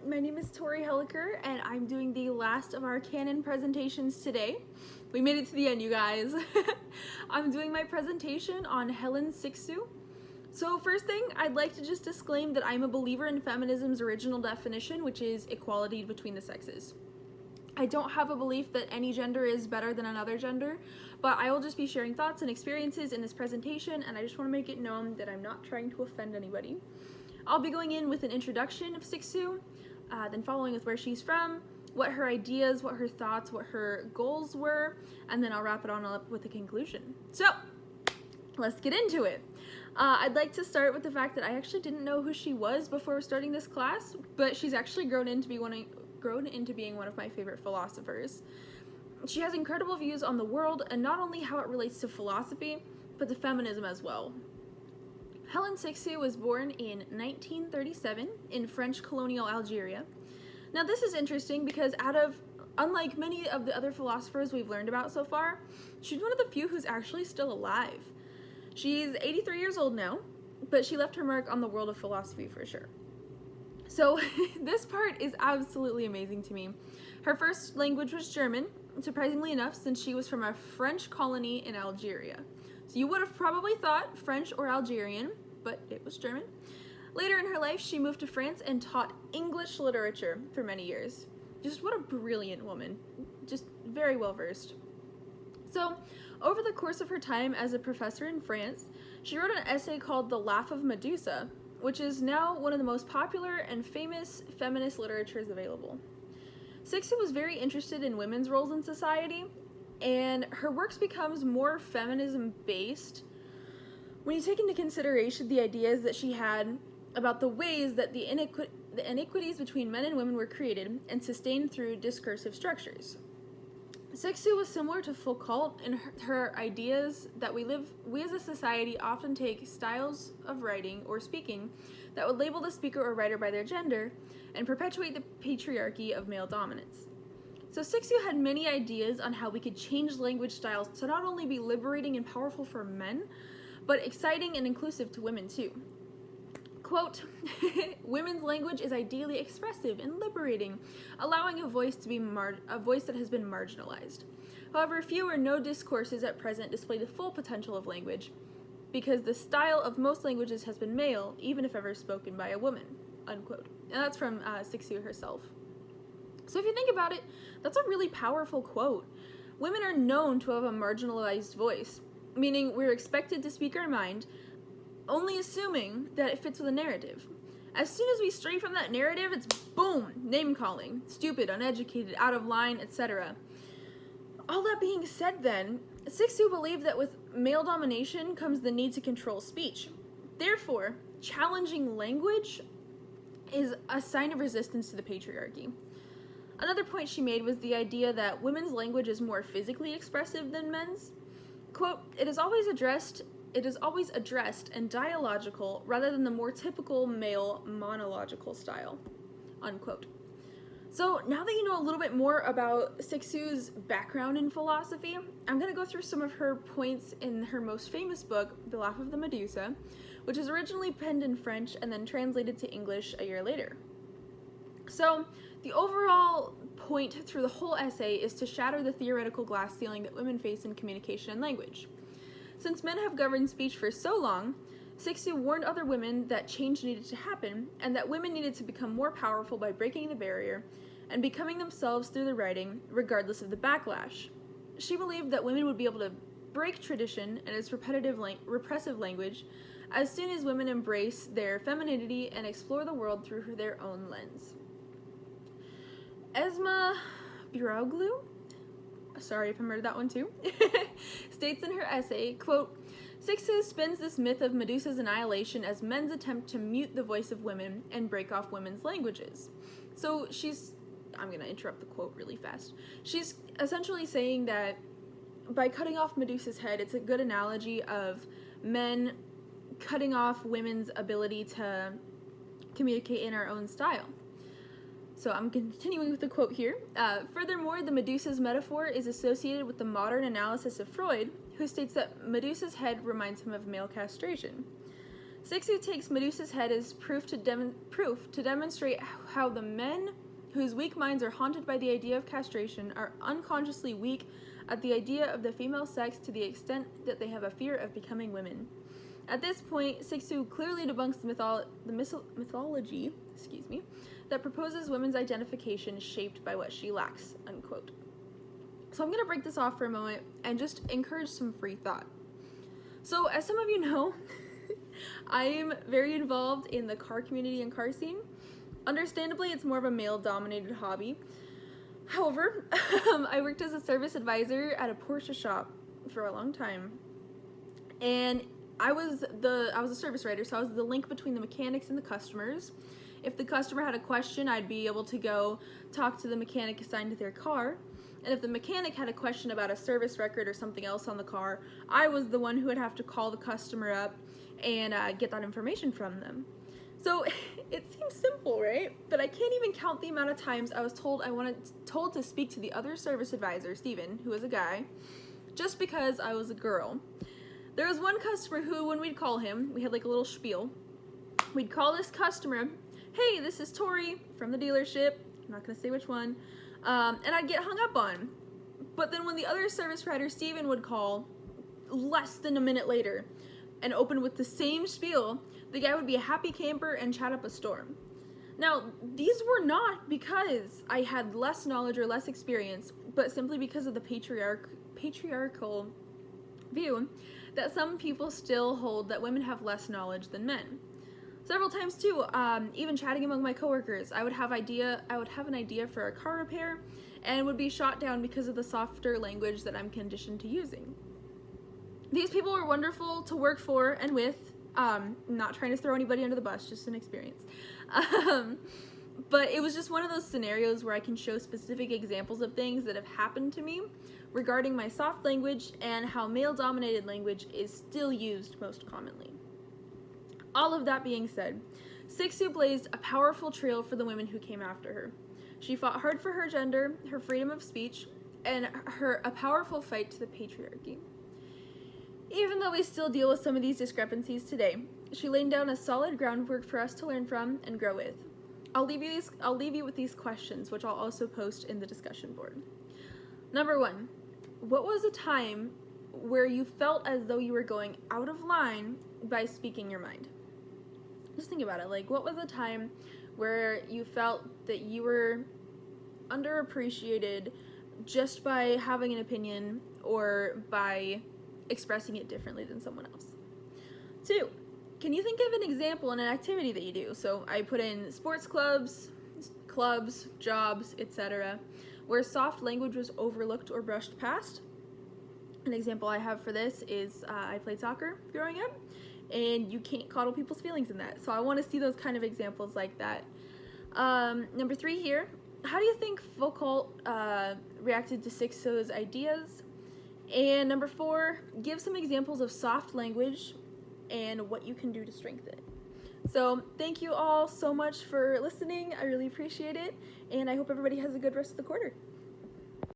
my name is Tori Helliker, and I'm doing the last of our Canon presentations today. We made it to the end, you guys. I'm doing my presentation on Helen Sixtu. So first thing, I'd like to just disclaim that I'm a believer in feminism's original definition, which is equality between the sexes. I don't have a belief that any gender is better than another gender, but I will just be sharing thoughts and experiences in this presentation, and I just want to make it known that I'm not trying to offend anybody. I'll be going in with an introduction of Sixtu, then following with where she's from, what her ideas, what her thoughts, what her goals were, and then I'll wrap it on up with a conclusion. So, let's get into it. I'd like to start with the fact that I actually didn't know who she was before starting this class, but she's actually grown into being one of my favorite philosophers. She has incredible views on the world, and not only how it relates to philosophy, but to feminism as well. Helen Sixtu was born in 1937 in French colonial Algeria. Now this is interesting because unlike many of the other philosophers we've learned about so far, she's one of the few who's actually still alive. She's 83 years old now, but she left her mark on the world of philosophy for sure. So this part is absolutely amazing to me. Her first language was German, surprisingly enough, since she was from a French colony in Algeria. So you would have probably thought French or Algerian, but it was German. Later in her life, she moved to France and taught English literature for many years. Just what a brilliant woman. Just very well versed. So, over the course of her time as a professor in France, she wrote an essay called The Laugh of Medusa, which is now one of the most popular and famous feminist literatures available. Sixtu was very interested in women's roles in society, and her works becomes more feminism-based when you take into consideration the ideas that she had about the ways that the inequities between men and women were created and sustained through discursive structures. Sixtu was similar to Foucault in her ideas that we as a society often take styles of writing or speaking that would label the speaker or writer by their gender and perpetuate the patriarchy of male dominance. So Sixtu had many ideas on how we could change language styles to not only be liberating and powerful for men, but exciting and inclusive to women too. Quote, women's language is ideally expressive and liberating, allowing a voice that has been marginalized. However, few or no discourses at present display the full potential of language, because the style of most languages has been male, even if ever spoken by a woman, unquote. And that's from Sixtu herself. So if you think about it, that's a really powerful quote. Women are known to have a marginalized voice, meaning we're expected to speak our mind, only assuming that it fits with a narrative. As soon as we stray from that narrative, it's boom, name-calling, stupid, uneducated, out of line, etc. All that being said then, Sixtu believed that with male domination comes the need to control speech. Therefore, challenging language is a sign of resistance to the patriarchy. Another point she made was the idea that women's language is more physically expressive than men's. Quote, it is always addressed and dialogical rather than the more typical male monological style, unquote. So now that you know a little bit more about Sixtu's background in philosophy, I'm going to go through some of her points in her most famous book, The Laugh of the Medusa, which was originally penned in French and then translated to English a year later. So the overall point through the whole essay is to shatter the theoretical glass ceiling that women face in communication and language. Since men have governed speech for so long, Sixtu warned other women that change needed to happen and that women needed to become more powerful by breaking the barrier and becoming themselves through the writing, regardless of the backlash. She believed that women would be able to break tradition and its repressive language as soon as women embrace their femininity and explore the world through their own lens. Esma Biroglu, sorry if I murdered that one too, states in her essay, quote, Sixtu spins this myth of Medusa's annihilation as men's attempt to mute the voice of women and break off women's languages. So I'm going to interrupt the quote really fast. She's essentially saying that by cutting off Medusa's head, it's a good analogy of men cutting off women's ability to communicate in our own style. So I'm continuing with the quote here. Furthermore, the Medusa's metaphor is associated with the modern analysis of Freud, who states that Medusa's head reminds him of male castration. CWU takes Medusa's head as proof to demonstrate how the men whose weak minds are haunted by the idea of castration are unconsciously weak at the idea of the female sex to the extent that they have a fear of becoming women. At this point, CWU clearly debunks the mythology that proposes women's identification shaped by what she lacks, unquote. So I'm going to break this off for a moment and just encourage some free thought. So as some of you know, I am very involved in the car community and car scene. Understandably, it's more of a male-dominated hobby. However, I worked as a service advisor at a Porsche shop for a long time, and I was a service writer, so I was the link between the mechanics and the customers. If the customer had a question, I'd be able to go talk to the mechanic assigned to their car. And if the mechanic had a question about a service record or something else on the car, I was the one who would have to call the customer up and get that information from them. So it seems simple, right? But I can't even count the amount of times I was told to speak to the other service advisor, Steven, who was a guy, just because I was a girl. There was one customer who, when we'd call him, we had like a little spiel. We'd call this customer, "Hey, this is Tori from the dealership." I'm not gonna say which one. And I'd get hung up on. But then when the other service writer, Steven, would call less than a minute later and open with the same spiel, the guy would be a happy camper and chat up a storm. Now, these were not because I had less knowledge or less experience, but simply because of the patriarchal view that some people still hold that women have less knowledge than men. Several times too, even chatting among my coworkers, I would have an idea for a car repair and would be shot down because of the softer language that I'm conditioned to using. These people were wonderful to work for and with, not trying to throw anybody under the bus, just an experience. But it was just one of those scenarios where I can show specific examples of things that have happened to me regarding my soft language and how male-dominated language is still used most commonly. All of that being said, CWU blazed a powerful trail for the women who came after her. She fought hard for her gender, her freedom of speech, and a powerful fight to the patriarchy. Even though we still deal with some of these discrepancies today, she laid down a solid groundwork for us to learn from and grow with. I'll leave you with these questions, which I'll also post in the discussion board. Number 1, what was a time where you felt as though you were going out of line by speaking your mind? Just think about it. Like, what was a time where you felt that you were underappreciated just by having an opinion or by expressing it differently than someone else? 2, can you think of an example in an activity that you do? So I put in sports clubs, jobs, etc., where soft language was overlooked or brushed past. An example I have for this is I played soccer growing up, and you can't coddle people's feelings in that. So I want to see those kind of examples like that. Number 3 here, how do you think Foucault reacted to CWU's ideas? And number 4, give some examples of soft language and what you can do to strengthen it. So thank you all so much for listening. I really appreciate it, and I hope everybody has a good rest of the quarter.